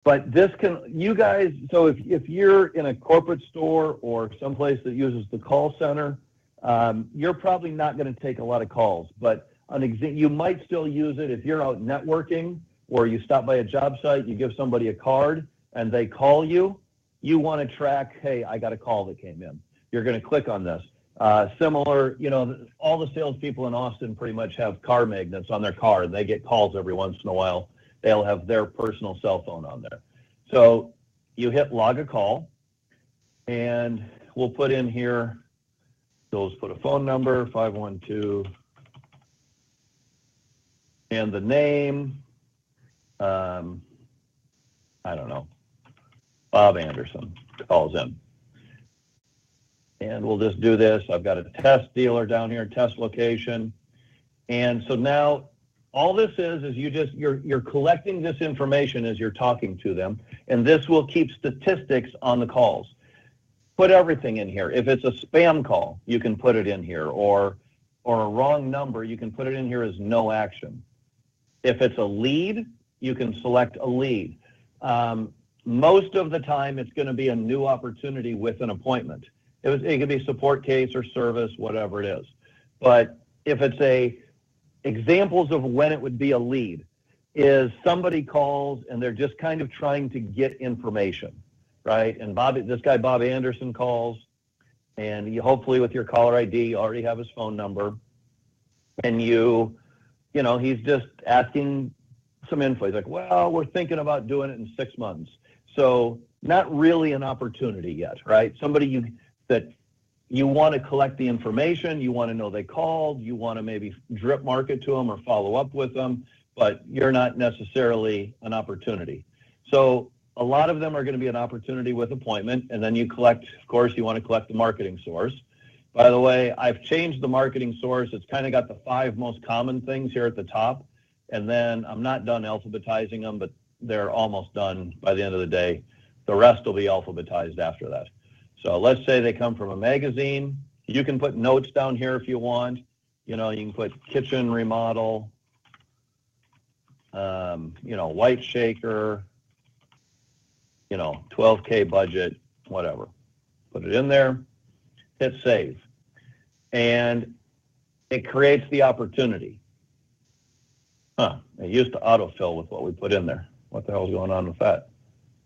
But this can, you guys, so if you're in a corporate store or someplace that uses the call center, you're probably not going to take a lot of calls. But you might still use it if you're out networking or you stop by a job site, you give somebody a card and they call you. You want to track, hey, I got a call that came in. You're going to click on this. Similar, all the salespeople in Austin pretty much have car magnets on their car, and they get calls every once in a while. They'll have their personal cell phone on there. So you hit log a call, and we'll put in here, so let's put a phone number, 512, and the name, I don't know, Bob Anderson calls in. And we'll just do this. I've got a test dealer down here, test location. And so now all this is you're collecting this information as you're talking to them, and this will keep statistics on the calls. Put everything in here. If it's a spam call, you can put it in here, or a wrong number, you can put it in here as no action. If it's a lead, you can select a lead. Most of the time, it's going to be a new opportunity with an appointment. It could be support case or service, whatever it is. But if it's examples of when it would be a lead is somebody calls and they're just kind of trying to get information, right? And this guy, Bob Anderson, calls, and you hopefully with your caller ID already have his phone number, and he's just asking some info. He's like, well, we're thinking about doing it in 6 months. So not really an opportunity yet, right? Somebody that you want to collect the information, you want to know they called, you want to maybe drip market to them or follow up with them, but you're not necessarily an opportunity. So a lot of them are going to be an opportunity with appointment, and then you collect, of course, you want to collect the marketing source. By the way, I've changed the marketing source. It's kind of got the 5 most common things here at the top, and then I'm not done alphabetizing them, but they're almost done by the end of the day. The rest will be alphabetized after that. So let's say they come from a magazine. You can put notes down here if you want. You can put kitchen remodel, white shaker, 12K budget, whatever. Put it in there, hit save. And it creates the opportunity. It used to autofill with what we put in there. What the hell's going on with that?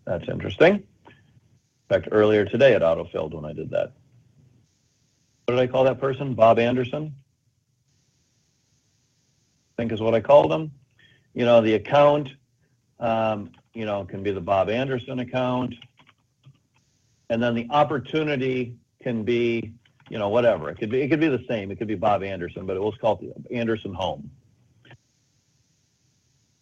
That's interesting. In fact, earlier today it autofilled when I did that. What did I call that person? Bob Anderson? I think is what I called him. The account, can be the Bob Anderson account. And then the opportunity can be, whatever. It could be the same. It could be Bob Anderson, but it was called the Anderson Home.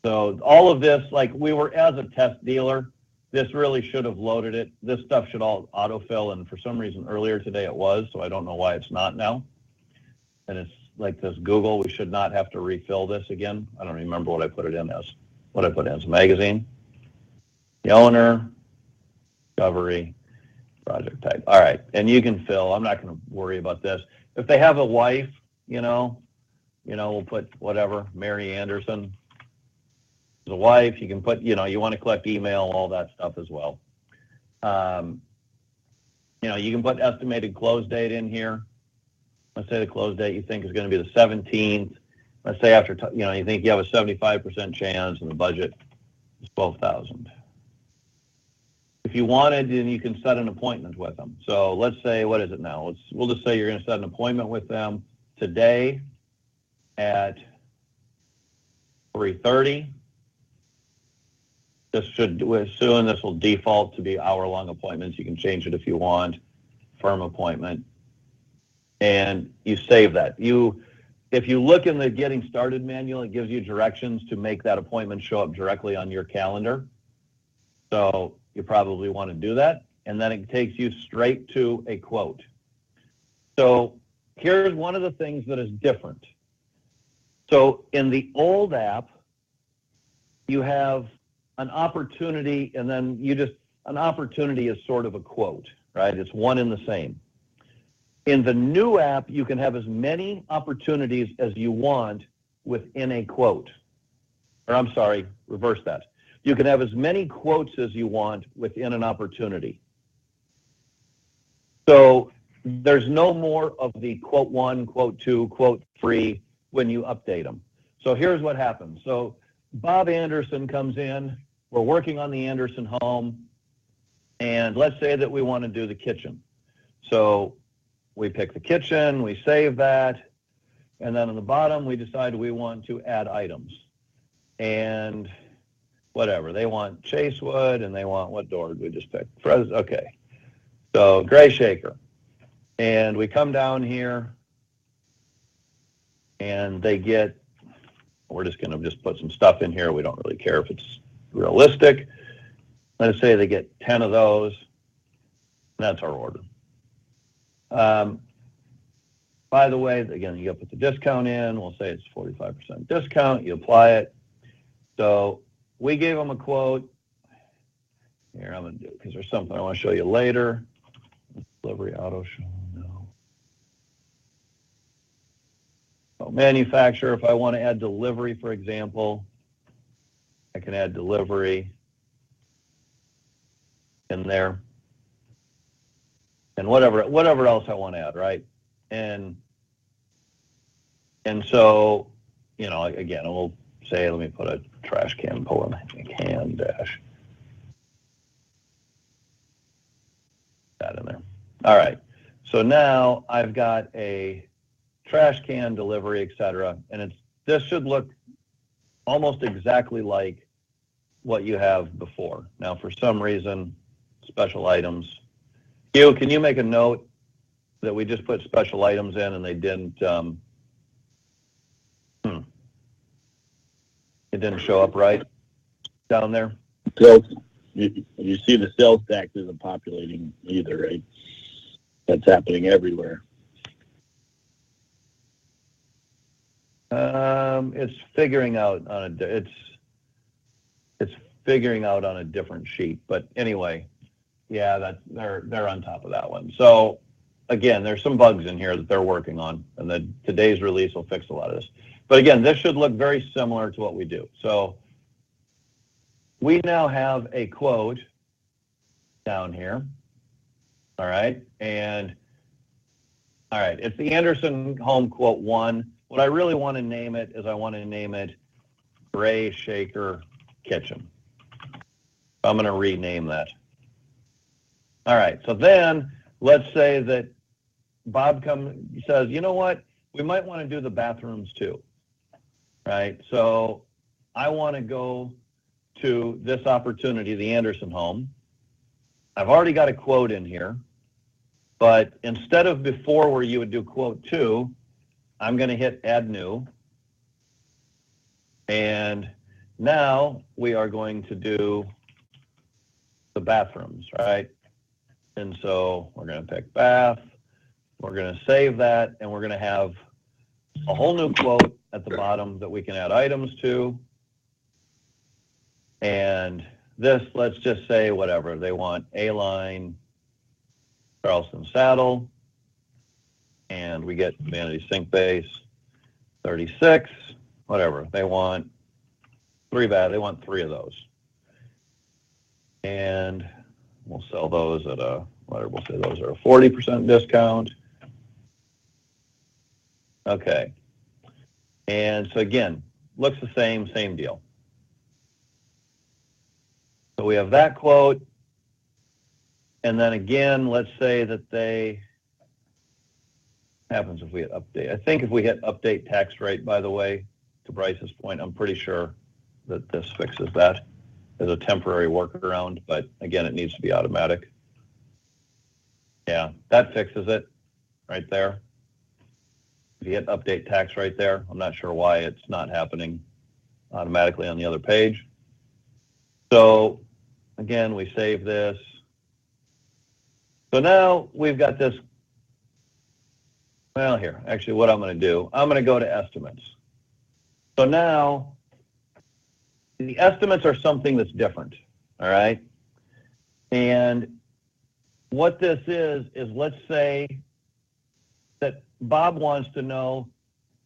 So all of this, like we were as a test dealer, this really should have loaded it. This stuff should all autofill, and for some reason earlier today it was, so I don't know why it's not now. And it's like this Google, we should not have to refill this again. I don't remember what I put it in as. What I put in as a magazine, the owner, discovery, project type. All right, and you can fill. I'm not going to worry about this. If they have a wife, we'll put whatever, Mary Anderson. As a wife, you can put, you want to collect email, all that stuff as well. You can put estimated close date in here. Let's say the close date you think is going to be the 17th. Let's say after, you think you have a 75% chance and the budget is $12,000. If you wanted, then you can set an appointment with them. So let's say, what is it now? We'll just say you're going to set an appointment with them today at 3:30. This will default to be hour-long appointments. You can change it if you want, firm appointment, and you save that. If you look in the Getting Started manual, it gives you directions to make that appointment show up directly on your calendar. So you probably want to do that, and then it takes you straight to a quote. So here's one of the things that is different. So in the old app, you have an opportunity, and then an opportunity is sort of a quote, right? It's one and the same. In the new app, you can have as many opportunities as you want within a quote. Or I'm sorry, reverse that. You can have as many quotes as you want within an opportunity. So there's no more of the quote 1, quote 2, quote 3 when you update them. So here's what happens. So Bob Anderson comes in. We're working on the Anderson home. And let's say that we want to do the kitchen. So we pick the kitchen, we save that, and then on the bottom we decide we want to add items. And whatever, they want chasewood and they want, what door did we just pick? Okay, so gray shaker. And we come down here and they get, we're just going to just put some stuff in here. We don't really care if it's realistic. Let's say they get 10 of those. That's our order. By the way, again, you got to put the discount in. We'll say it's 45% discount. You apply it. So we gave them a quote. Here, I'm going to do it because there's something I want to show you later. Delivery auto show, no. So manufacturer, if I want to add delivery, for example, I can add delivery in there. And whatever else I want to add, right? And so, you know, again, we'll say, let me put a trash can, pull in can dash. That in there. All right. So now I've got a trash can delivery, etc. And this should look almost exactly like what you have before. Now, for some reason, special items. Hugh, can you make a note that we just put special items in and they didn't, it didn't show up right down there? So you see the sales tax isn't populating either, right? That's happening everywhere. It's figuring out on it's figuring out on a different sheet, but anyway, yeah, they're on top of that one. So again, there's some bugs in here that they're working on, and then today's release will fix a lot of this. But again, this should look very similar to what we do. So we now have a quote down here. All right, and all right, it's the Anderson Home Quote 1. What I really want to name it is I want to name it Gray Shaker Kitchen. I'm going to rename that. All right, so then let's say that Bob says, you know what, we might want to do the bathrooms too, right? So I want to go to this opportunity, the Anderson home. I've already got a quote in here, but instead of before where you would do quote 2, I'm going to hit add new. And now we are going to do the bathrooms, right? And so we're going to pick bath. We're going to save that, and we're going to have a whole new quote at the bottom that we can add items to. And this, let's just say whatever. They want A-line Charleston saddle, and we get vanity sink base 36, whatever. They want 3 they want 3 of those. And we'll sell those at a, whatever, we'll say those are a 40% discount. Okay. And so again, looks the same deal. So we have that quote. And then again, let's say that happens if we hit update. I think if we hit update tax rate, by the way, to Bryce's point, I'm pretty sure that this fixes that as a temporary workaround, but again, it needs to be automatic. Yeah, that fixes it right there. If you hit update tax right there, I'm not sure why it's not happening automatically on the other page. So again, we save this. So now we've got this. Well, here, actually what I'm going to do, I'm going to go to estimates. So now the estimates are something that's different, all right? And what this is let's say that Bob wants to know,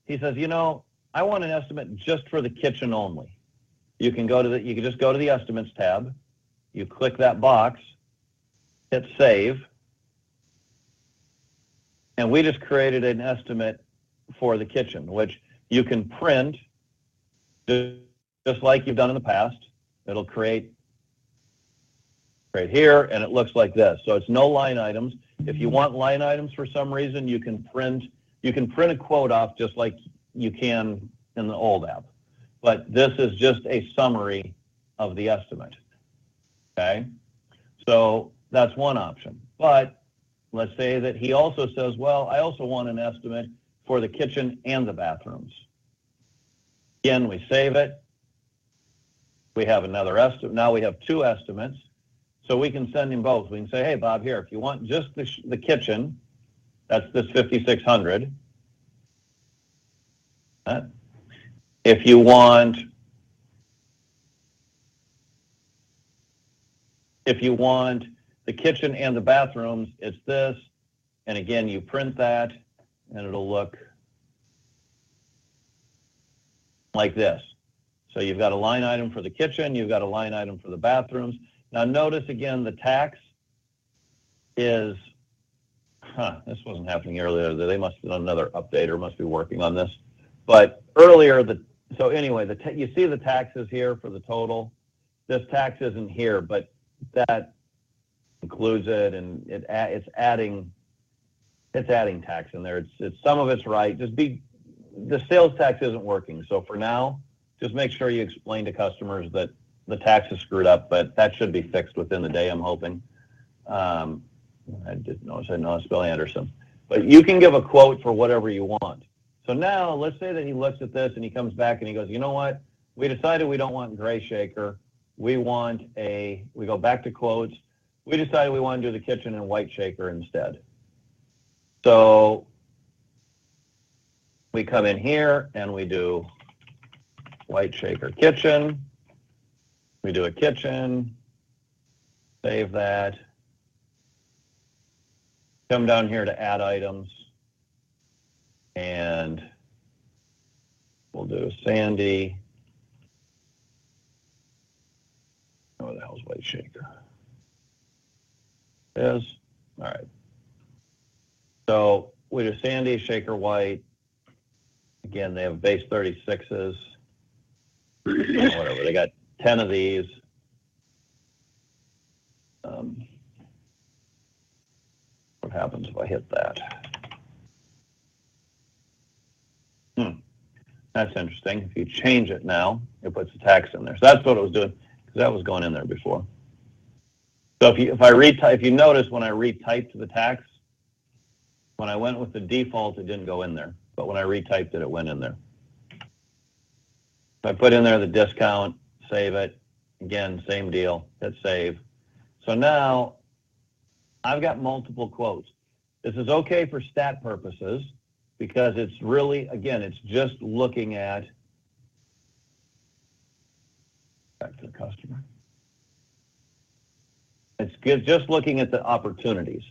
he says, you know, I want an estimate just for the kitchen only. you can just go to the estimates tab. You click that box, hit save, and we just created an estimate for the kitchen, which you can print just like you've done in the past. It'll create right here, and it looks like this. So it's no line items. If you want line items for some reason, you can print a quote off just like you can in the old app. But this is just a summary of the estimate. Okay? So that's one option. But let's say that he also says, well, I also want an estimate for the kitchen and the bathrooms. Again, we save it. We have another estimate. Now we have two estimates. So we can send him both. We can say, hey, Bob, here, if you want just the kitchen, that's this $5,600. If you want the kitchen and the bathrooms, it's this. And again, you print that, and it'll look like this. So you've got a line item for the kitchen, you've got a line item for the bathrooms. Now notice again, the tax is, this wasn't happening earlier. They must have done another update or must be working on this. But earlier, so anyway, you see the taxes here for the total. This tax isn't here, but that includes it, and it's adding tax in there. It's some of it's right. The sales tax isn't working. So for now, just make sure you explain to customers that the tax is screwed up, but that should be fixed within the day, I'm hoping. I did notice I noticed Bill Anderson. But you can give a quote for whatever you want. So now let's say that he looks at this and he comes back and he goes, you know what? We decided we don't want gray shaker. We go back to quotes. We decided we want to do the kitchen and white shaker instead. So we come in here and we do white shaker kitchen. We do a kitchen, save that. Come down here to add items, and we'll do Sandy. Oh, the hell's white shaker? It is. All right. So we do Sandy, shaker white. Again, they have base 36s. Whatever. They got 10 of these. What happens if I hit that? That's interesting. If you change it now, it puts the tax in there. So that's what it was doing, because that was going in there before. So if you notice when I retyped the tax, when I went with the default, it didn't go in there. But when I retyped it, it went in there. If I put in there the discount, save it. Again, same deal, hit save. So now I've got multiple quotes. This is okay for stat purposes because it's really, again, it's just looking at, back to the customer. It's good, just looking at the opportunities.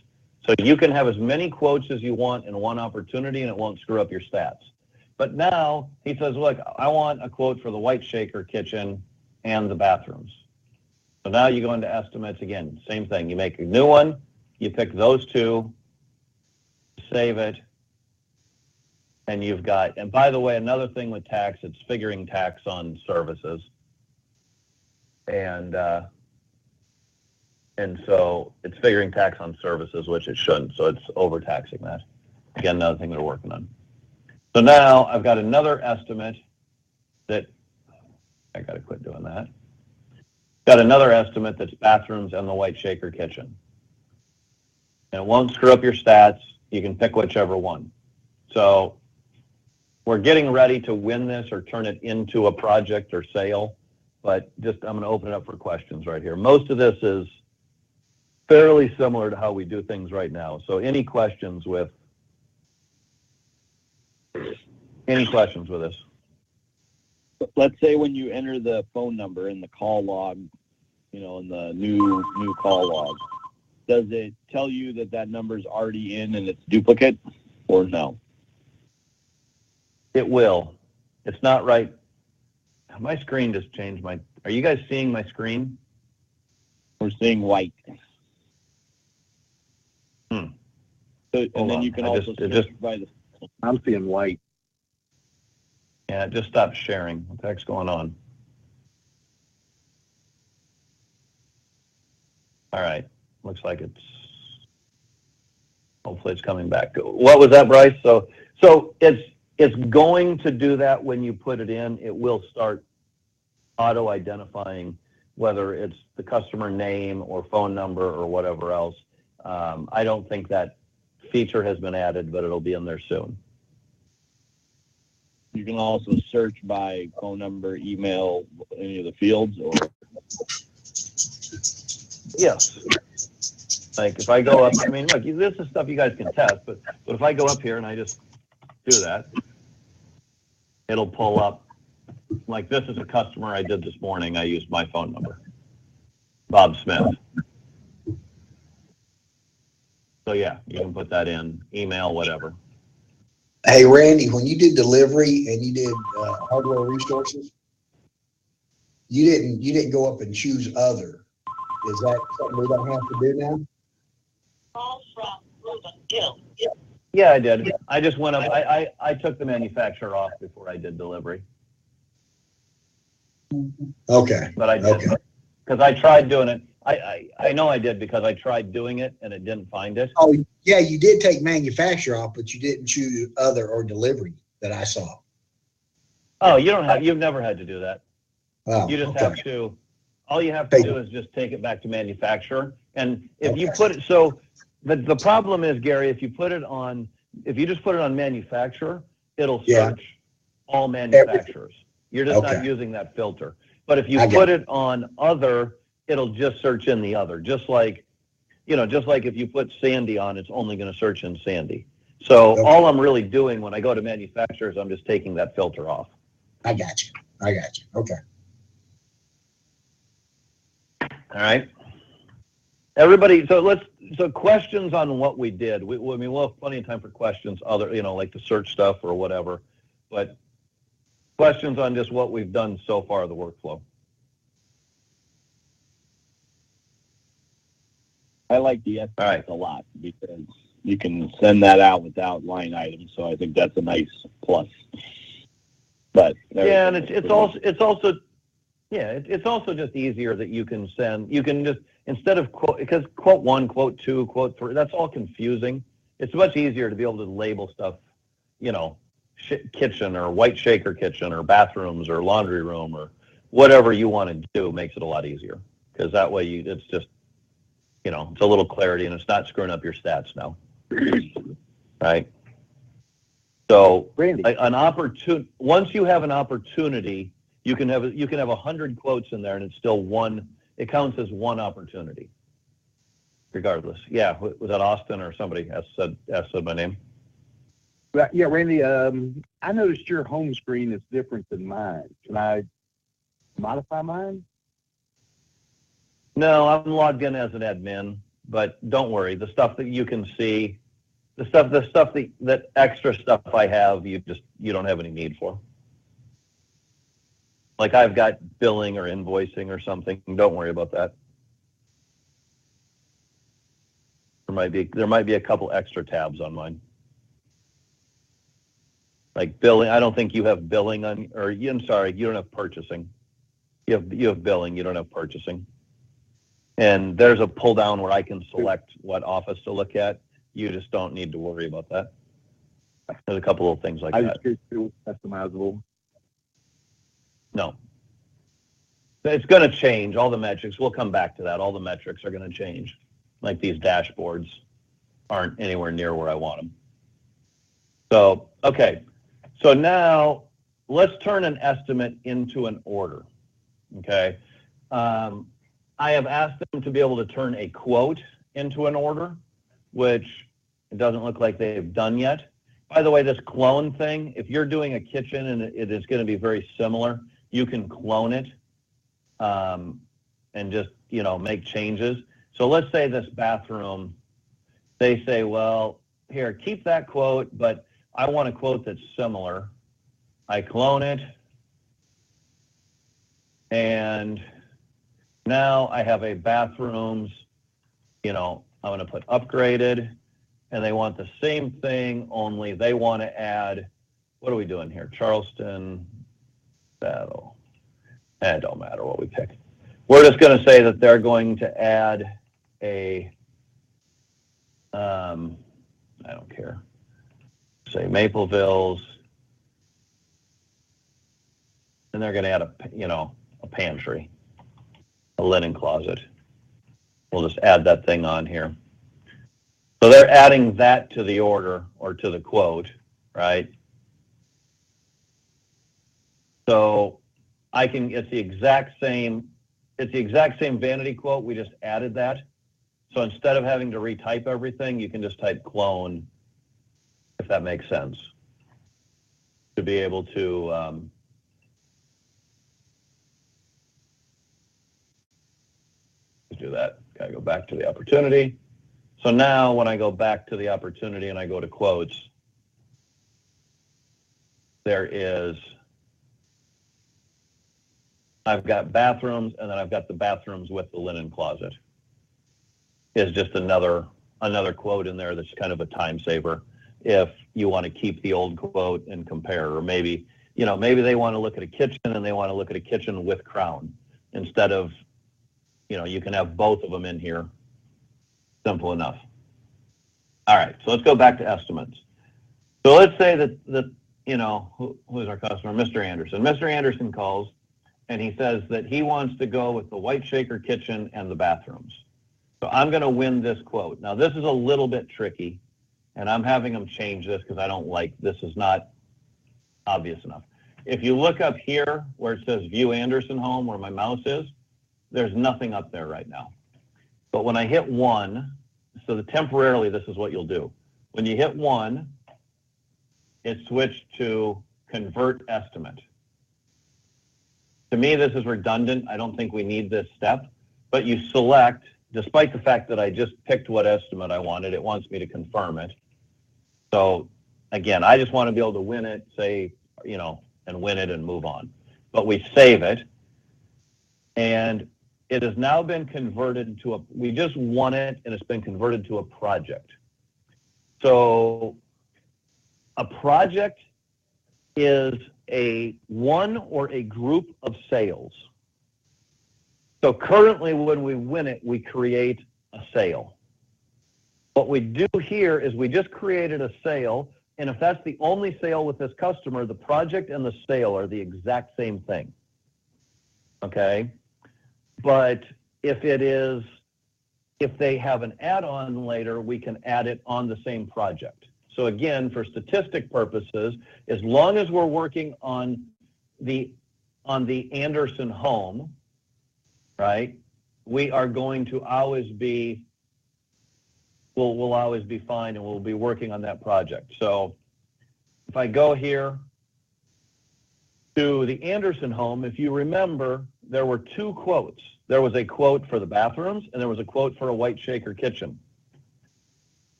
So you can have as many quotes as you want in one opportunity and it won't screw up your stats. But now he says, look, I want a quote for the white shaker kitchen and the bathrooms. So now you go into estimates again, same thing. You make a new one, you pick those two, save it, and you've got, and by the way, another thing with tax, it's figuring tax on services. And so it's figuring tax on services, which it shouldn't. So it's overtaxing that. Again, another thing they're working on. So now I've got another estimate that, I got to quit doing that. Got another estimate that's bathrooms and the white shaker kitchen. And it won't screw up your stats. You can pick whichever one. So we're getting ready to win this or turn it into a project or sale. But just, I'm going to open it up for questions right here. Most of this is fairly similar to how we do things right now. So any questions with this? Let's say when you enter the phone number in the call log, in the new call log, does it tell you that number is already in and it's duplicate, or no? It will. It's not right. My screen just changed. Are you guys seeing my screen? We're seeing white. Hmm. So, and then you can also search by the. I'm seeing white. Yeah, it just stopped sharing. What the heck's going on? All right. Looks like hopefully it's coming back. What was that, Bryce? So it's going to do that when you put it in. It will start auto-identifying whether it's the customer name or phone number or whatever else. I don't think that feature has been added, but it'll be in there soon. You can also search by phone number, email, any of the fields, or yes. Like if I go up, I mean, look, this is stuff you guys can test, but if I go up here and I just do that, it'll pull up. Like this is a customer I did this morning. I used my phone number, Bob Smith. So yeah, you can put that in, email, whatever. Hey, Randy, when you did delivery and you did hardware resources, you didn't go up and choose other. Is that something we don't have to do now? Yeah, I did. I just went up. I took the manufacturer off before I did delivery. Okay. But I did because I tried doing it. I know I did because I tried doing it and it didn't find it. Oh, yeah, you did take manufacturer off, but you didn't choose other or delivery that I saw. Oh, you've never had to do that. Oh, You just have to, all you have to do is just take it back to manufacturer. And if you put it, so the problem is, Gary, if you just put it on manufacturer, it'll search all manufacturers. You're just not using that filter. But if you put it on other, it'll just search in the other. Just like if you put Sandy on, it's only going to search in Sandy. So all I'm really doing when I go to manufacturers, I'm just taking that filter off. I got you. Okay. All right. Everybody, so questions on what we did. We'll have plenty of time for questions, like the search stuff or whatever, but questions on just what we've done so far, the workflow. I like the estimates a lot because you can send that out without line items. So I think that's a nice plus. But yeah, and it's also just easier that you can just, instead of because quote 1, quote 2, quote 3, that's all confusing. It's much easier to be able to label stuff, kitchen or white shaker kitchen or bathrooms or laundry room or whatever you want to do makes it a lot easier because that way it's just, it's a little clarity and it's not screwing up your stats now. Right. So Randy, once you have an opportunity, you can have 100 quotes in there and it's still one. It counts as one opportunity, regardless. Yeah, was that Austin or somebody said my name? Yeah, Randy. I noticed your home screen is different than mine. Can I modify mine? No, I'm logged in as an admin, but don't worry. The stuff that you can see, the stuff that extra stuff I have, you don't have any need for. Like I've got billing or invoicing or something. Don't worry about that. There might be a couple extra tabs on mine. Like billing, I don't think you have billing on, I'm sorry, you don't have purchasing. You have billing, you don't have purchasing. And there's a pull down where I can select what office to look at. You just don't need to worry about that. There's a couple of things like that. I just figured it was customizable. No. It's going to change. All the metrics, we'll come back to that. All the metrics are going to change. Like these dashboards aren't anywhere near where I want them. So, okay. So now let's turn an estimate into an order. Okay. I have asked them to be able to turn a quote into an order, which it doesn't look like they've done yet. By the way, this clone thing, if you're doing a kitchen and it is going to be very similar, you can clone it and just, make changes. So let's say this bathroom, they say, well, here, keep that quote, but I want a quote that's similar. I clone it. And now I have a bathrooms, I'm going to put upgraded, and they want the same thing, only they want to add, what are we doing here? Charleston, Battle. It don't matter what we pick. We're just going to say that they're going to add a, I don't care, say Mapleville's, and they're going to add a pantry, a linen closet. We'll just add that thing on here. So they're adding that to the order or to the quote, right? So it's the exact same vanity quote. We just added that. So instead of having to retype everything, you can just type clone, if that makes sense, to be able to do that. Gotta go back to the opportunity. So now when I go back to the opportunity and I go to quotes, I've got bathrooms, and then I've got the bathrooms with the linen closet. Is just another quote in there that's kind of a time saver if you want to keep the old quote and compare, or maybe they want to look at a kitchen and they want to look at a kitchen with crown instead of, you can have both of them in here. Simple enough. All right, so let's go back to estimates. So let's say that who is our customer? Mr. Anderson. Mr. Anderson calls and he says that he wants to go with the white shaker kitchen and the bathrooms. So I'm going to win this quote. Now this is a little bit tricky, and I'm having them change this because I don't like, this is not obvious enough. If you look up here where it says View Anderson Home, where my mouse is, there's nothing up there right now. But when I hit 1, so temporarily this is what you'll do. When you hit 1, it switched to convert estimate. To me, this is redundant. I don't think we need this step, but you select, despite the fact that I just picked what estimate I wanted, it wants me to confirm it. So again, I just want to be able to win it, say, and win it and move on. But we save it, and it has now been converted to we just won it, and it's been converted to a project. So a project is one or a group of sales. So currently when we win it, we create a sale. What we do here is we just created a sale, and if that's the only sale with this customer, the project and the sale are the exact same thing. Okay? But if they have an add-on later, we can add it on the same project. So again, for statistic purposes, as long as we're working on the Anderson home, right, we are going to always be, we'll always be fine, and we'll be working on that project. So if I go here to the Anderson home, if you remember, there were 2 quotes. There was a quote for the bathrooms, and there was a quote for a white shaker kitchen.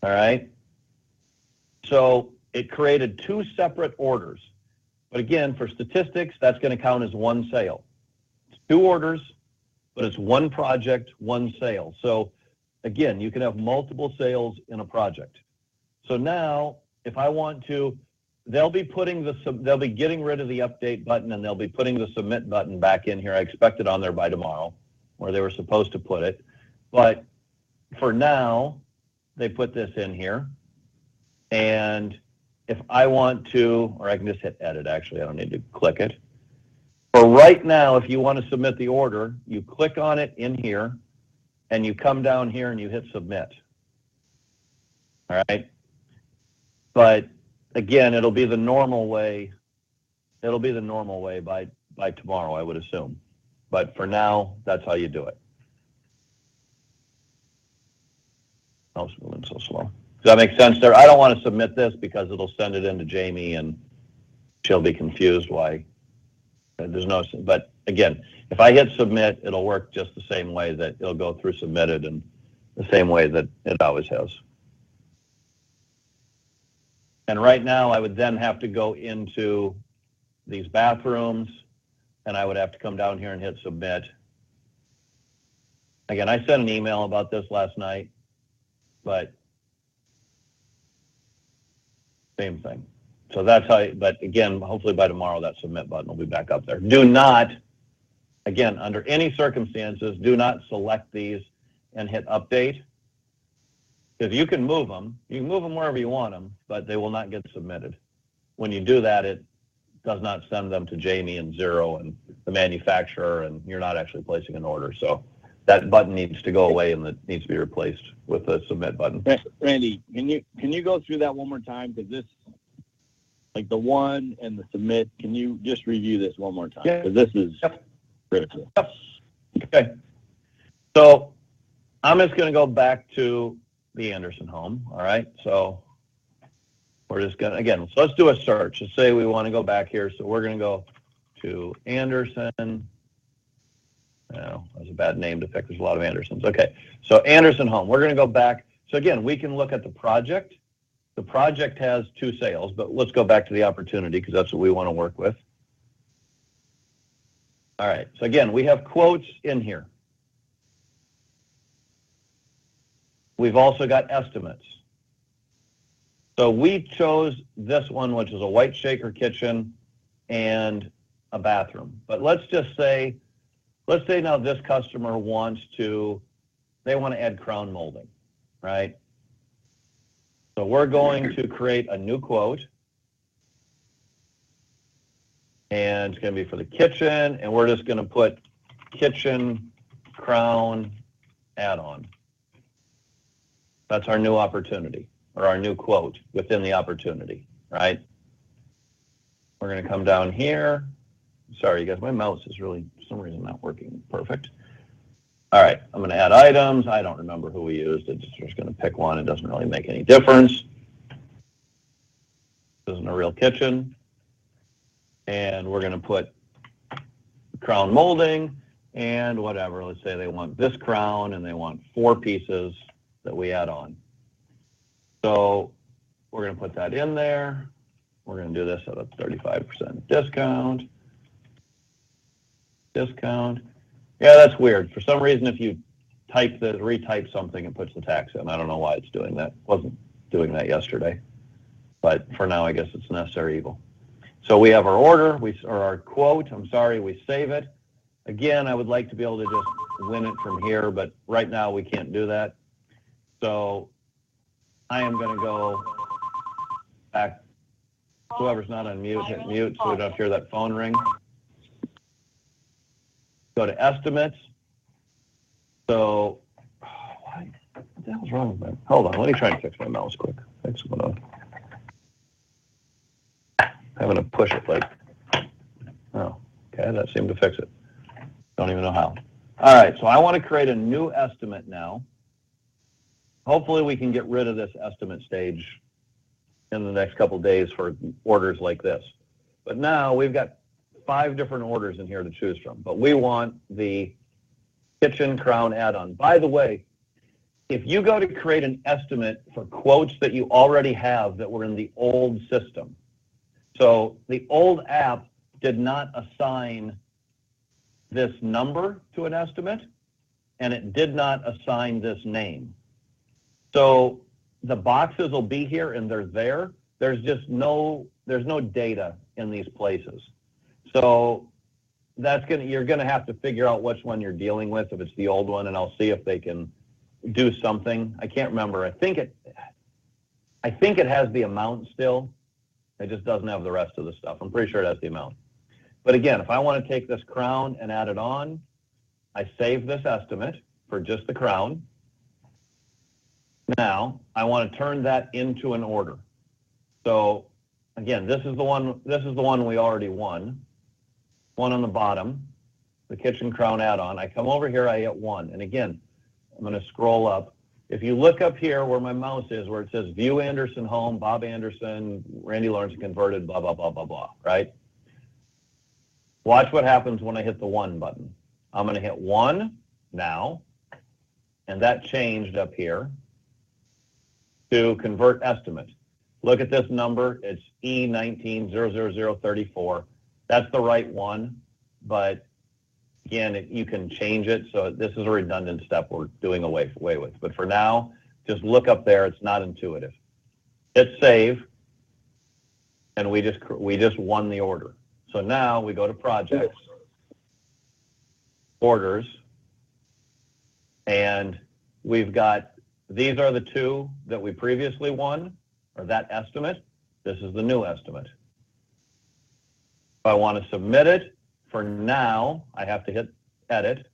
All right? So it created 2 separate orders. But again, for statistics, that's going to count as 1 sale. It's 2 orders, but it's 1 project, 1 sale. So again, you can have multiple sales in a project. So now, if I want to, they'll be getting rid of the update button, and they'll be putting the submit button back in here. I expect it on there by tomorrow, where they were supposed to put it. But for now, they put this in here. And if I want to, or I can just hit edit, actually, I don't need to click it. For right now, if you want to submit the order, you click on it in here, and you come down here and you hit submit. All right? But again, it'll be the normal way. It'll be the normal way by tomorrow, I would assume. But for now, that's how you do it. Oh, it's moving so slow. Does that make sense there? I don't want to submit this because it'll send it into Jamie and she'll be confused why there's no, but again, if I hit submit, it'll work just the same way that it'll go through submitted and the same way that it always has. And right now I would then have to go into these bathrooms and I would have to come down here and hit submit. Again, I sent an email about this last night, but same thing. So that's how, but again, hopefully by tomorrow that submit button will be back up there. Do not, again, under any circumstances, do not select these and hit update. Because you can move them wherever you want them, but they will not get submitted. When you do that, it does not send them to Jamie and Zero and the manufacturer, and you're not actually placing an order. So that button needs to go away, and it needs to be replaced with a submit button. Randy, can you go through that one more time? Because this, like the one and the submit, can you just review this one more time? Because this is critical. Yep. Okay. So I'm just going to go back to the Anderson home. All right. So we're just going to, again, so let's do a search. Let's say we want to go back here. So we're going to go to Anderson. No, that's a bad name to pick. There's a lot of Andersons. Okay. So Anderson home. We're going to go back. So again, we can look at the project. The project has 2 sales, but let's go back to the opportunity because that's what we want to work with. All right. So again, we have quotes in here. We've also got estimates. So we chose this one, which is a white shaker kitchen and a bathroom. But let's say now this customer they want to add crown molding, right? So we're going to create a new quote. And it's going to be for the kitchen, and we're just going to put kitchen crown add-on. That's our new opportunity, or our new quote within the opportunity, right? We're going to come down here. Sorry, you guys, my mouse is really, for some reason, not working perfect. All right, I'm going to add items. I don't remember who we used. It's just going to pick one. It doesn't really make any difference. This isn't a real kitchen. And we're going to put crown molding and whatever. Let's say they want this crown and they want 4 pieces that we add on. So we're going to put that in there. We're going to do this at a 35% discount. Yeah, that's weird. For some reason, if you retype something, it puts the tax in. I don't know why it's doing that. It wasn't doing that yesterday. But for now, I guess it's necessary evil. So we have our order, or our quote, we save it. Again, I would like to be able to just win it from here, but right now we can't do that. So I am going to go back. Whoever's not on mute, hit mute so we don't hear that phone ring. Go to estimates. So, what the hell's wrong with that? Hold on, let me try and fix my mouse quick. Thanks for going on. Having to push it like, oh, okay, that seemed to fix it. Don't even know how. All right, so I want to create a new estimate now. Hopefully we can get rid of this estimate stage in the next couple of days for orders like this. But now we've got 5 different orders in here to choose from. But we want the kitchen crown add-on. By the way, if you go to create an estimate for quotes that you already have that were in the old system, so the old app did not assign this number to an estimate, and it did not assign this name. So the boxes will be here and they're there. There's no data in these places. So you're gonna have to figure out which one you're dealing with, if it's the old one, and I'll see if they can do something. I can't remember. I think it has the amount still. It just doesn't have the rest of the stuff. I'm pretty sure it has the amount. But again, if I want to take this crown and add it on, I save this estimate for just the crown. Now I want to turn that into an order. So again, this is the one we already won. One on the bottom, the kitchen crown add-on. I come over here, I hit 1. And again, I'm going to scroll up. If you look up here where my mouse is, where it says View Anderson Home, Bob Anderson, Randy Lawrence converted, blah, blah, blah, blah, blah, right? Watch what happens when I hit the 1 button. I'm going to hit 1 now, and that changed up here to convert estimate. Look at this number. It's E1900034. That's the right one. but again, you can change it. So this is a redundant step we're doing away with. But for now, just look up there. It's not intuitive. Hit save, and we just won the order. So now we go to projects, orders, and we've got, these are the two that we previously won, or that estimate. This is the new estimate. If I want to submit it, for now, I have to hit edit,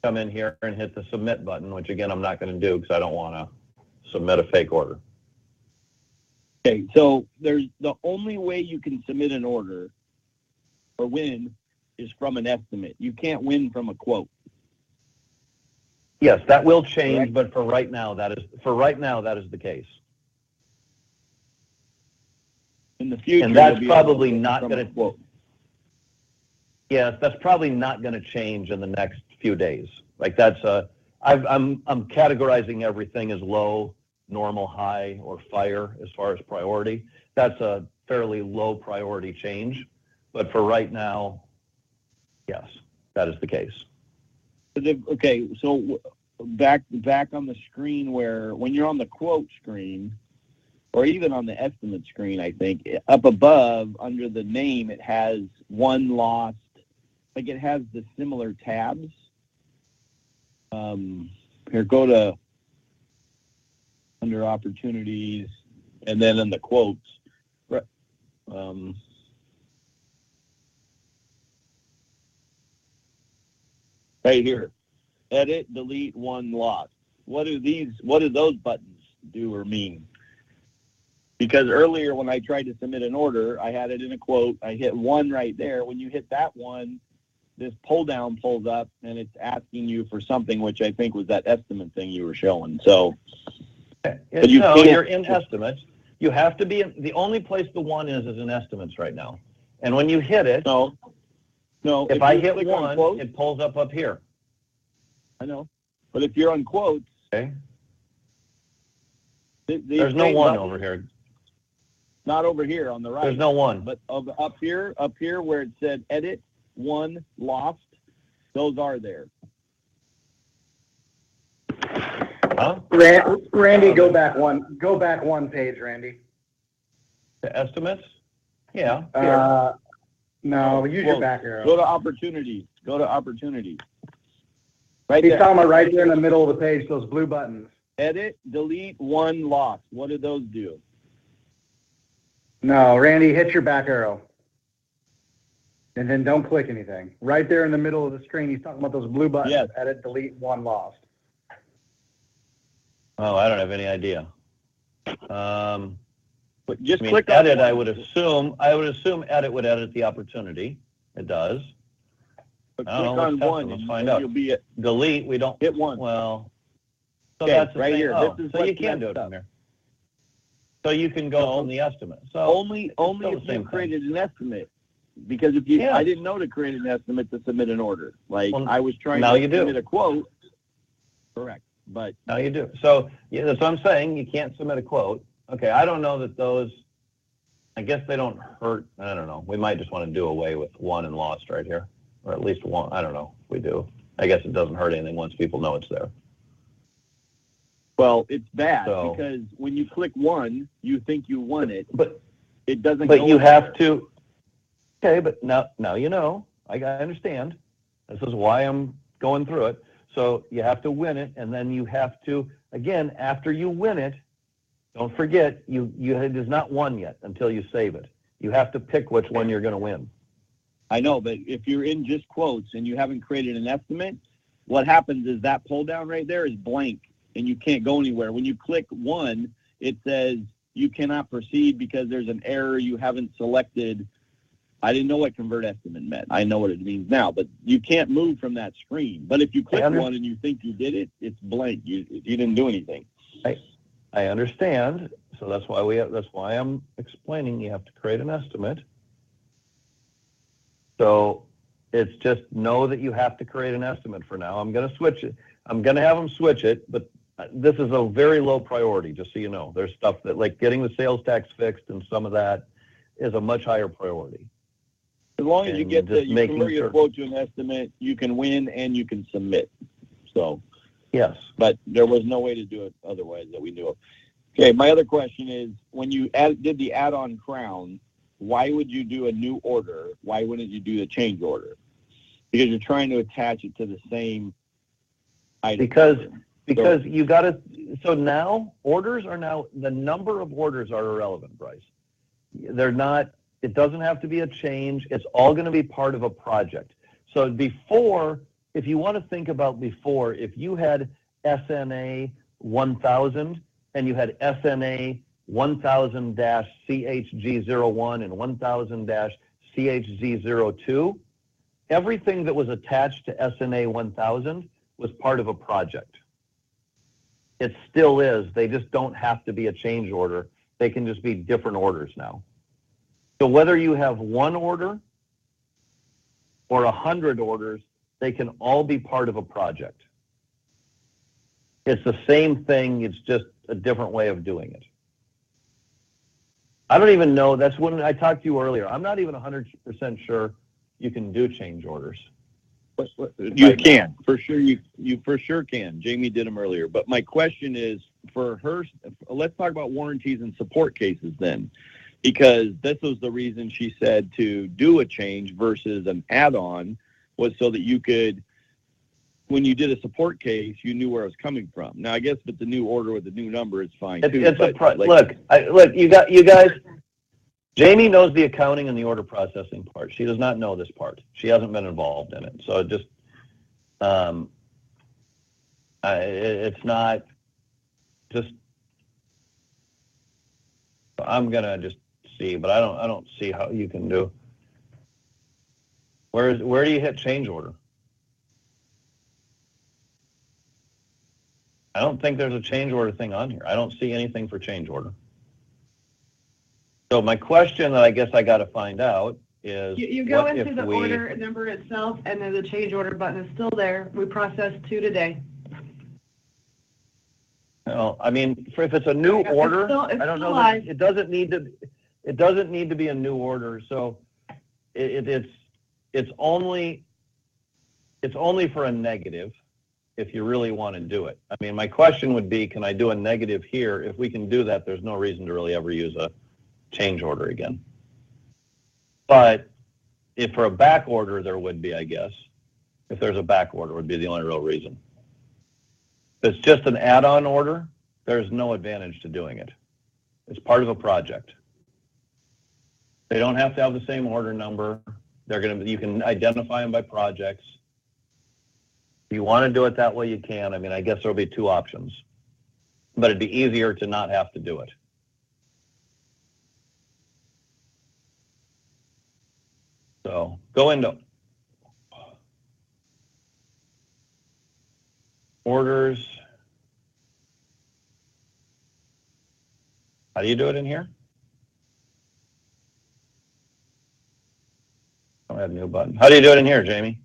come in here and hit the submit button, which again, I'm not going to do because I don't want to submit a fake order. Okay, so there's the only way you can submit an order or win is from an estimate. You can't win from a quote. Yes, that will change, Correct. but for right now, that is the case. In the future, And that's you'll be probably able to not from going a to. quote. Yes, that's probably not going to change in the next few days. Like that's I'm categorizing everything as low, normal, high, or fire as far as priority. That's a fairly low priority change, but for right now, yes, that is the case. Okay, so back on the screen where when you're on the quote screen, or even on the estimate screen, I think up above under the name it has one lost. Like it has the similar tabs. Here, go to under opportunities, and then in the quotes. Right here, edit, delete, one lost. What do those buttons do or mean? Because earlier when I tried to submit an order, I had it in a quote. I hit one right there. When you hit that one, this pull down pulls up and it's asking you for something, which I think was that estimate thing you were showing. So, but you're in estimates. You have to be in, the only place the one is in estimates right now. And when you hit it, no. If I hit one, quotes, it pulls up here. I know, but if you're on quotes, okay, there's no one over here. Not over here on the right. There's no one. But up here where it said edit, one, lost, those are there. Huh? Randy, go back one page, Randy. The estimates? Yeah. No, use your back arrow. Go to opportunities. Right He's there. talking about right there in the middle of the page, those blue buttons. Edit, delete, one, lost. What do those do? No, Randy, hit your back arrow. And then don't click anything. Right there in the middle of the screen, he's talking about those blue buttons. Yes. Edit, delete, one, lost. Oh, I don't have any idea. But just click on edit. I would assume edit would edit the opportunity. It does. But I don't click know. on one, Let's find out. You'll be at delete. We don't hit one. Well, so okay, that's the right thing. here. Oh, this is so you can do it from there. So you can go from the estimate. So only if you created an estimate. Because if you, I didn't know to create an estimate to submit an order. Like I was trying to submit a quote. Correct. But now you do. So yeah, that's what I'm saying. You can't submit a quote. Okay, I don't know that those. I guess they don't hurt. I don't know. We might just want to do away with one and lost right here, or at least one. I don't know if we do. I guess it doesn't hurt anything once people know it's there. Well, it's bad because when you click one, you think you won it, but it doesn't. But you have to. Okay, but now you know. I understand. This is why I'm going through it. So you have to win it, and then you have to, again, after you win it, don't forget, it is not won yet until you save it. You have to pick which one you're going to win. I know, but if you're in just quotes and you haven't created an estimate, what happens is that pull down right there is blank, and you can't go anywhere. When you click one, it says you cannot proceed because there's an error. You haven't selected. I didn't know what convert estimate meant. I know what it means now, but you can't move from that screen. But if you click one and you think you did it, it's blank. You didn't do anything. I understand. So that's why I'm explaining you have to create an estimate. So it's just know that you have to create an estimate for now. I'm going to switch it. I'm going to have them switch it, but this is a very low priority, just so you know. There's stuff that, like getting the sales tax fixed and some of that is a much higher priority. As long as you And get just you making convert your sure- quote to an estimate, you can win and you can submit. So, Yes. but there was no way to do it otherwise that we knew of. Okay, my other question is, when you did the add-on crown, why would you do a new order? Why wouldn't you do the change order? Because you're trying to attach it to the same item. Because you got to, so now the number of orders are irrelevant, Bryce. They're not, it doesn't have to be a change. It's all going to be part of a project. So before, if you want to think about before, if you had SNA 1000 and you had SNA 1000-CHG01 and 1000-CHG02, everything that was attached to SNA 1000 was part of a project. It still is. They just don't have to be a change order. They can just be different orders now. So whether you have one order or 100 orders, they can all be part of a project. It's the same thing. It's just a different way of doing it. I don't even know. That's when I talked to you earlier. I'm not even 100% sure you can do change orders. You can, for sure. You for sure can. Jamie did them earlier. But my question is, for her, let's talk about warranties and support cases then, because this was the reason she said to do a change versus an add-on, was so that you could, when you did a support case, you knew where it was coming from. Now, I guess if it's a new order with a new number, it's fine too. Look, you guys. Jamie knows the accounting and the order processing part. She does not know this part. She hasn't been involved in it. So just, it's not just, I'm going to just see, but I don't see how you can do. Where do you hit change order? I don't think there's a change order thing on here. I don't see anything for change order. So my question that I guess I got to find out is, you go into the order number itself, and then the change order button is still there. We processed 2 today. No, I mean, if it's a new order, I don't know. It doesn't need to be a new order. So it's only for a negative if you really want to do it. I mean, my question would be, can I do a negative here? If we can do that, there's no reason to really ever use a change order again. But if for a back order, there would be, I guess. If there's a back order, would be the only real reason. If it's just an add-on order, there's no advantage to doing it. It's part of a project. They don't have to have the same order number. You can identify them by projects. If you want to do it that way, you can. I mean, I guess there'll be 2 options, but it'd be easier to not have to do it. So go into orders. How do you do it in here? I don't have a new button. How do you do it in here, Jamie?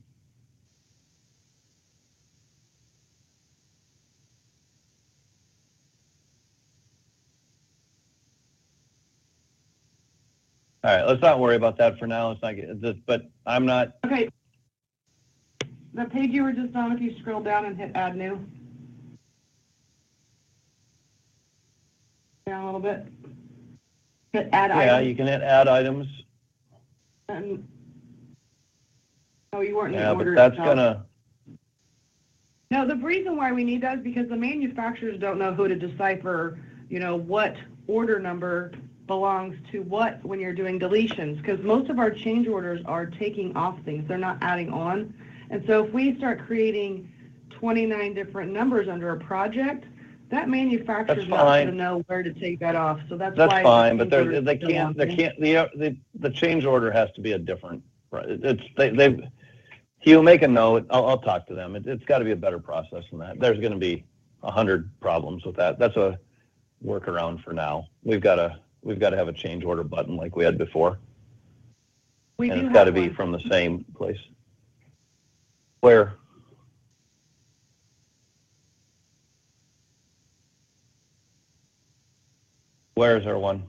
All right, let's not worry about that for now. Let's not get this, but I'm not. Okay. The page you were just on, if you scroll down and hit add new. Down a little bit. Hit add items. Yeah, you can hit add items. And, oh, you weren't in Yeah, the order but that's itself. gonna. No, the reason why we need that is because the manufacturers don't know who to decipher, what order number belongs to what when you're doing deletions, because most of our change orders are taking off things. They're not adding on. And so if we start creating 29 different numbers under a project, that manufacturer's not going to know where to take that off. So that's why fine, but the change order has to be a different. Right? You make a note. I'll talk to them. It's got to be a better process than that. There's going to be 100 problems with that. That's a workaround for now. We've got to have a change order button like we had before. And it's got to be from the same place. Where? Where is there one?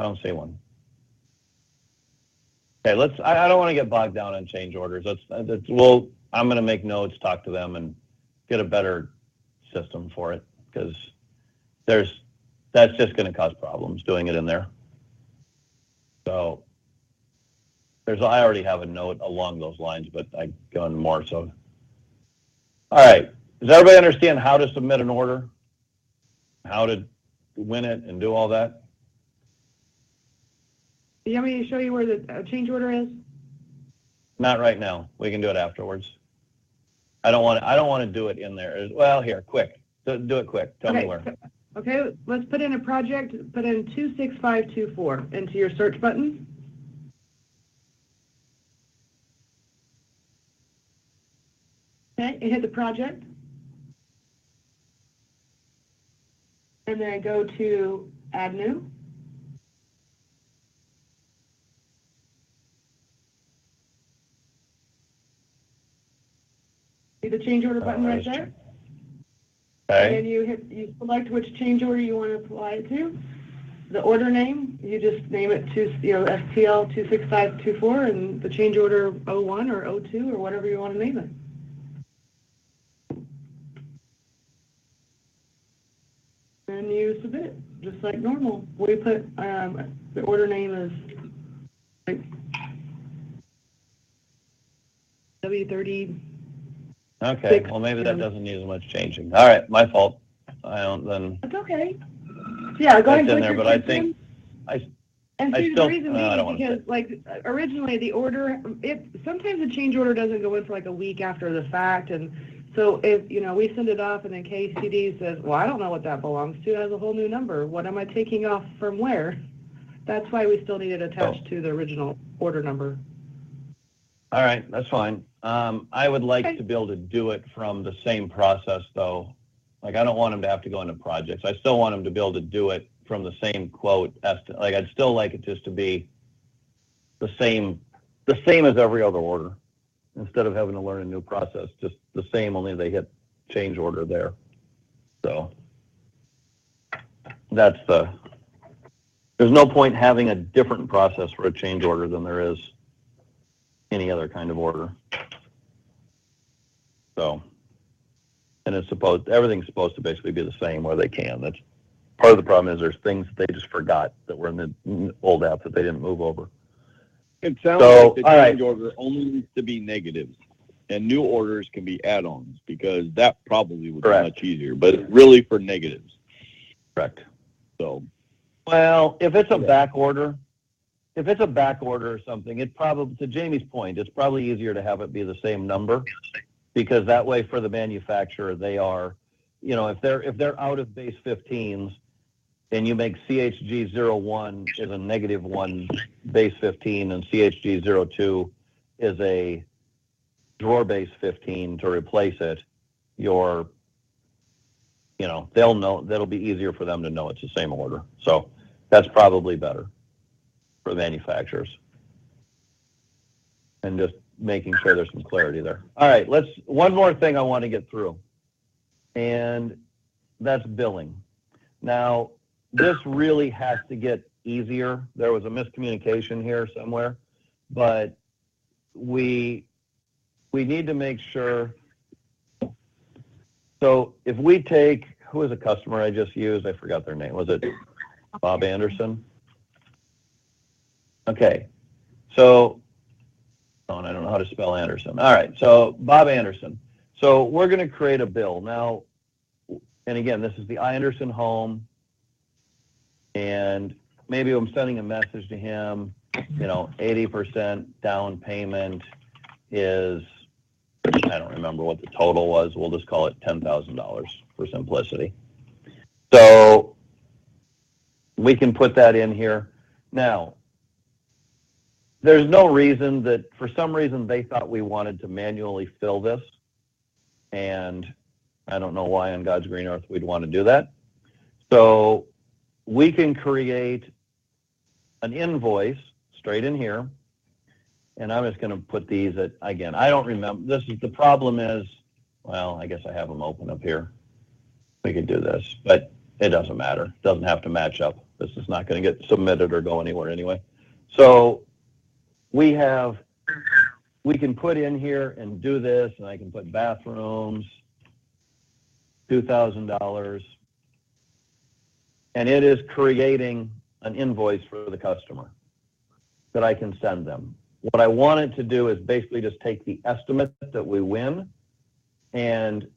I don't see one. Okay, I don't want to get bogged down on change orders. I'm going to make notes, talk to them, and get a better system for it, because that's just going to cause problems doing it in there. So I already have a note along those lines, but I go into more. So, all right, does everybody understand how to submit an order, how to win it, and do all that? Do you want me to show you where the change order is? Not right now. We can do it afterwards. I don't want to do it in there. Well, here, quick. Do it quick. Tell me where. Okay, let's put in a project. Put in 26524 into your search button. Okay, and hit the project. And then go to Add New. See the change order button right there? Okay. And then you select which change order you want to apply it to. The order name, you just name it STL 26524, and the change order 01 or 02 or whatever you want to name it. And you submit it, just like normal. We put, the order name is like W30. Okay, well, maybe that doesn't need as much changing. All right, my fault. I don't then. It's okay. Yeah, go ahead and in click there, your but I text think in. I And see, still- the reason I being don't is because, like, originally the order, sometimes the change order doesn't go in for like a week after the fact, and so if, we send it off and then KCD says, well, I don't know what that belongs to, it has a whole new number. What am I taking off from where? That's why we still need it attached to the original order number. All right, that's fine. I would like Okay. to be able to do it from the same process, though. Like, I don't want them to have to go into projects. I still want them to be able to do it from the same quote. Like, I'd still like it just to be the same as every other order, instead of having to learn a new process. Just the same, only they hit change order there. So there's no point having a different process for a change order than there is any other kind of order. So, and everything's supposed to basically be the same where they can. That's part of the problem. Is there's things that they just forgot that were in the old app that they didn't move over. It sounds So, like the all right. change order only needs to be negatives, and new orders can be add-ons, because that probably would Correct. be much easier. But it's really for negatives. Correct. So, Well, if it's a back order or something, it probably, to Jamie's point, it's probably easier to have it be the same number, because that way for the manufacturer, they are, if they're out of base 15s and you make CHG 01 is a -1 base 15 and CHG 02 is a drawer base 15 to replace it, they'll know, that'll be easier for them to know it's the same order. So that's probably better for the manufacturers. And just making sure there's some clarity there. All right, one more thing I want to get through, and that's billing. Now, this really has to get easier. There was a miscommunication here somewhere, but we need to make sure. So if we take, who was a customer I just used? I forgot their name. Was it Bob Anderson? Okay, so, and I don't know how to spell Anderson. All right, so Bob Anderson. So we're going to create a bill. Now, and again, this is the I. Anderson home, and maybe I'm sending a message to him, 80% down payment is, I don't remember what the total was. We'll just call it $10,000 for simplicity. So we can put that in here. Now, there's no reason that, for some reason, they thought we wanted to manually fill this, and I don't know why on God's green earth we'd want to do that. So we can create an invoice straight in here, and I'm just going to put these at, again, I don't remember. The problem is, well, I guess I have them open up here. We could do this, but it doesn't matter. It doesn't have to match up. This is not going to get submitted or go anywhere anyway. So we can put in here and do this, and I can put bathrooms, $2,000, and it is creating an invoice for the customer that I can send them. What I want it to do is basically just take the estimate that we win, and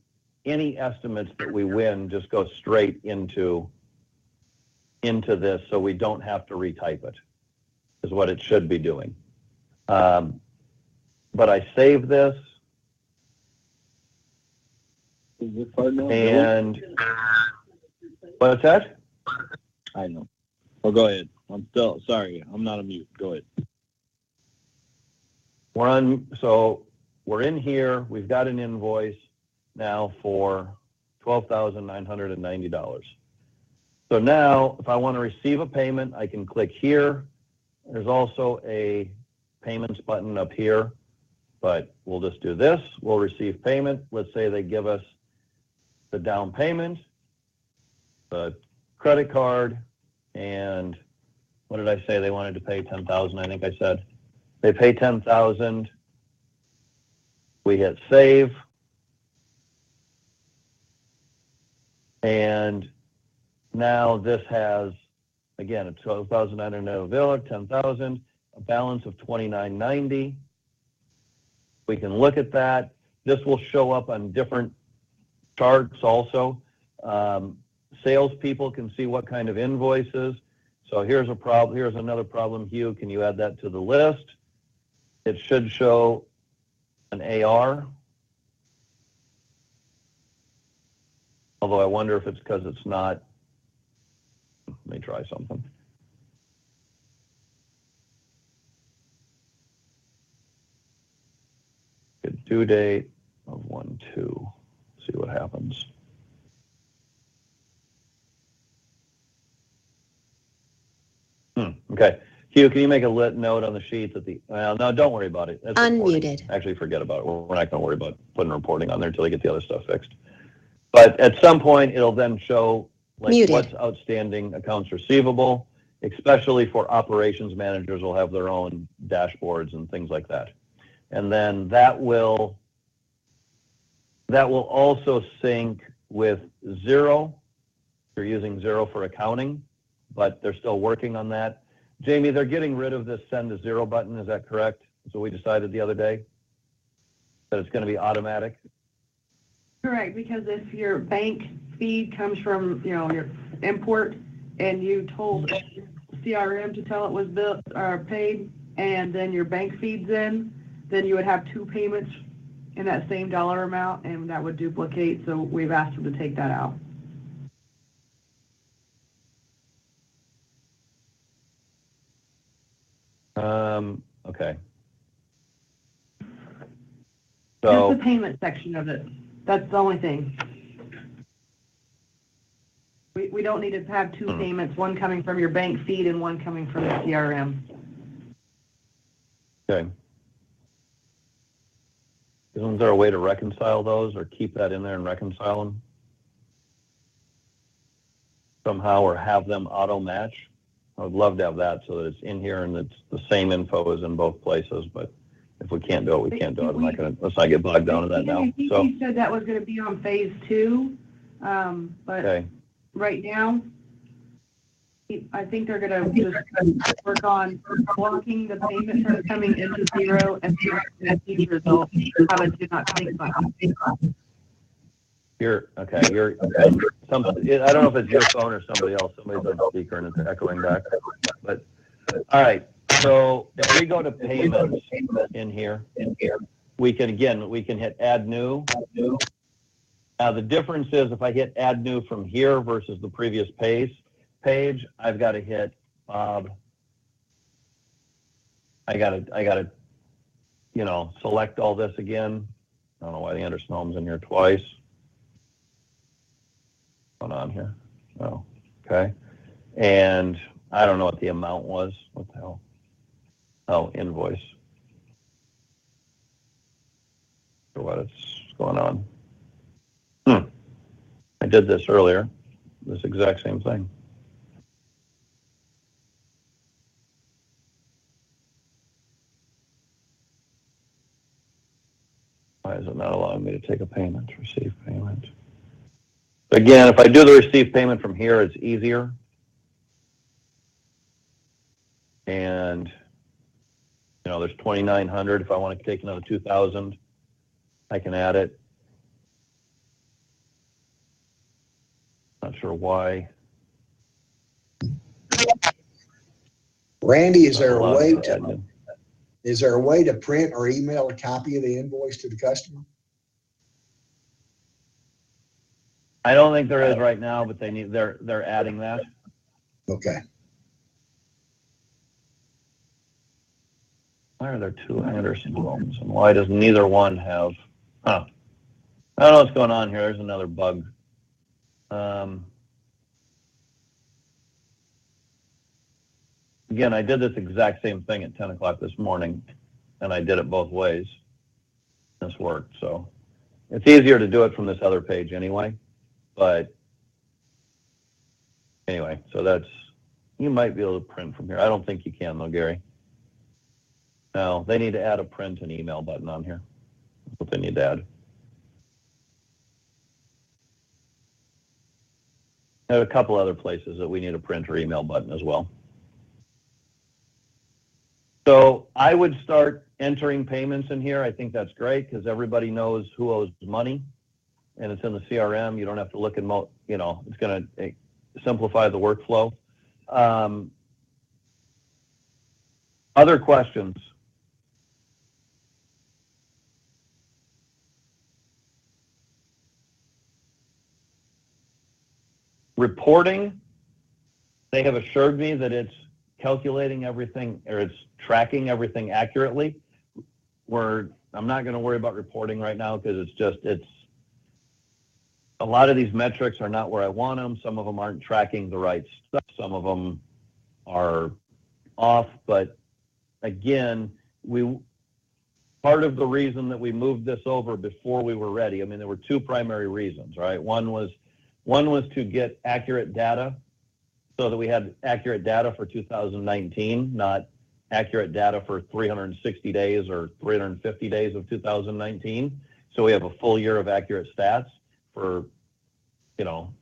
any estimates that we win just go straight into this, so we don't have to retype it, is what it should be doing. But I save this, and what's that? I know. Oh, go ahead. I'm still sorry. I'm not on mute. Go ahead. So we're in here. We've got an invoice now for $12,990. So now, if I want to receive a payment, I can click here. There's also a payments button up here, but we'll just do this. We'll receive payment. Let's say they give us the down payment, the credit card, and what did I say? They wanted to pay $10,000, I think I said. They pay $10,000. We hit save. And now this has, again, a $12,900 bill, $10,000, a balance of $29.90. We can look at that. This will show up on different charts also. Salespeople can see what kind of invoices. So here's a problem. Here's another problem. Hugh, can you add that to the list? It should show an AR. Although I wonder if it's because it's not. Let me try something. Good due date of 1/2. See what happens. Okay. Hugh, can you make a note on the sheet that no, don't worry about it. That's Unmuted. Reporting. Actually, forget about it. We're not going to worry about putting reporting on there until they get the other stuff fixed. But at some point, it'll then show what's outstanding accounts receivable, especially for operations managers will have their own dashboards and things like that. And then that will also sync with Xero. You're using Xero for accounting, but they're still working on that. Jamie, they're getting rid of this send to Xero button. Is that correct? So we decided the other day that it's going to be automatic. Correct, because if your bank feed comes from, your import, and you told CRM to tell it was billed or paid, and then your bank feeds in, then you would have two payments in that same dollar amount, and that would duplicate. So we've asked them to take that out. Okay. So just the payment section of it. That's the only thing. We don't need to have two payments, one coming from your bank feed and one coming from the CRM. Okay. Isn't there a way to reconcile those or keep that in there and reconcile them somehow, or have them auto match? I would love to have that so that it's in here and it's the same info as in both places, but if we can't do it, we can't do it. Let's not get bogged down in that now. I think you said that was going to be on phase 2, but right now, I think they're going to just work on blocking the payment from coming into Xero and these results have a do not take button. I don't know if it's your phone or somebody else. Somebody's on speaker and it's echoing back. But all right. So if we go to payments in here, we can hit add new. Now the difference is if I hit add new from here versus the previous page, I've got to hit Bob. I gotta select all this again. I don't know why the Anderson Home's in here twice. What's going on here? Oh, okay. And I don't know what the amount was. What the hell? Oh, invoice. What's going on? I did this earlier. This exact same thing. Why is it not allowing me to take a payment, receive payment? Again, if I do the receive payment from here, it's easier. And, you know, there's 2,900. If I want to take another 2,000, I can add it. Not sure why. Randy, is there Not a way allowing me to, add new. is there a way to print or email a copy of the invoice to the customer? I don't think there is right now, but they're adding that. Okay. Why are there two Anderson loans, and why does neither one have? Huh. I don't know what's going on here. There's another bug. Again, I did this exact same thing at 10 o'clock this morning, and I did it both ways. This worked, so it's easier to do it from this other page anyway. But anyway, so that's, you might be able to print from here. I don't think you can though, Gary. No, they need to add a print and email button on here. That's what they need to add. There are a couple other places that we need a print or email button as well. So I would start entering payments in here. I think that's great because everybody knows who owes money, and it's in the CRM. You don't have to look at, you know, it's going to simplify the workflow. Other questions? Reporting, they have assured me that it's calculating everything, or it's tracking everything accurately. I'm not going to worry about reporting right now because it's a lot of these metrics are not where I want them. Some of them aren't tracking the right stuff. Some of them are off. But again, part of the reason that we moved this over before we were ready, I mean, there were two primary reasons, right? One was to get accurate data so that we had accurate data for 2019, not accurate data for 360 days or 350 days of 2019. So we have a full year of accurate stats for, you know,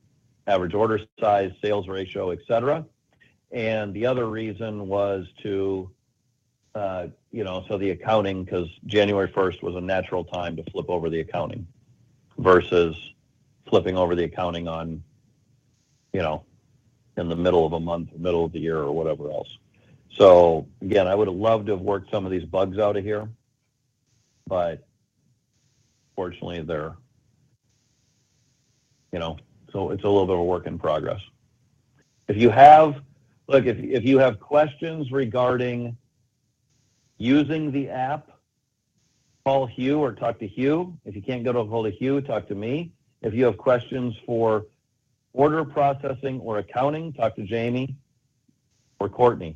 average order size, sales ratio, et cetera. And the other reason was to, you know, so the accounting, because January 1st was a natural time to flip over the accounting versus flipping over the accounting on, you know, in the middle of a month, middle of the year, or whatever else. So again, I would have loved to have worked some of these bugs out of here, but fortunately they're, you know, so it's a little bit of a work in progress. If you have, look, if you have questions regarding using the app, call Hugh or talk to Hugh. If you can't get a hold of Hugh, talk to me. If you have questions for order processing or accounting, talk to Jamie or Courtney.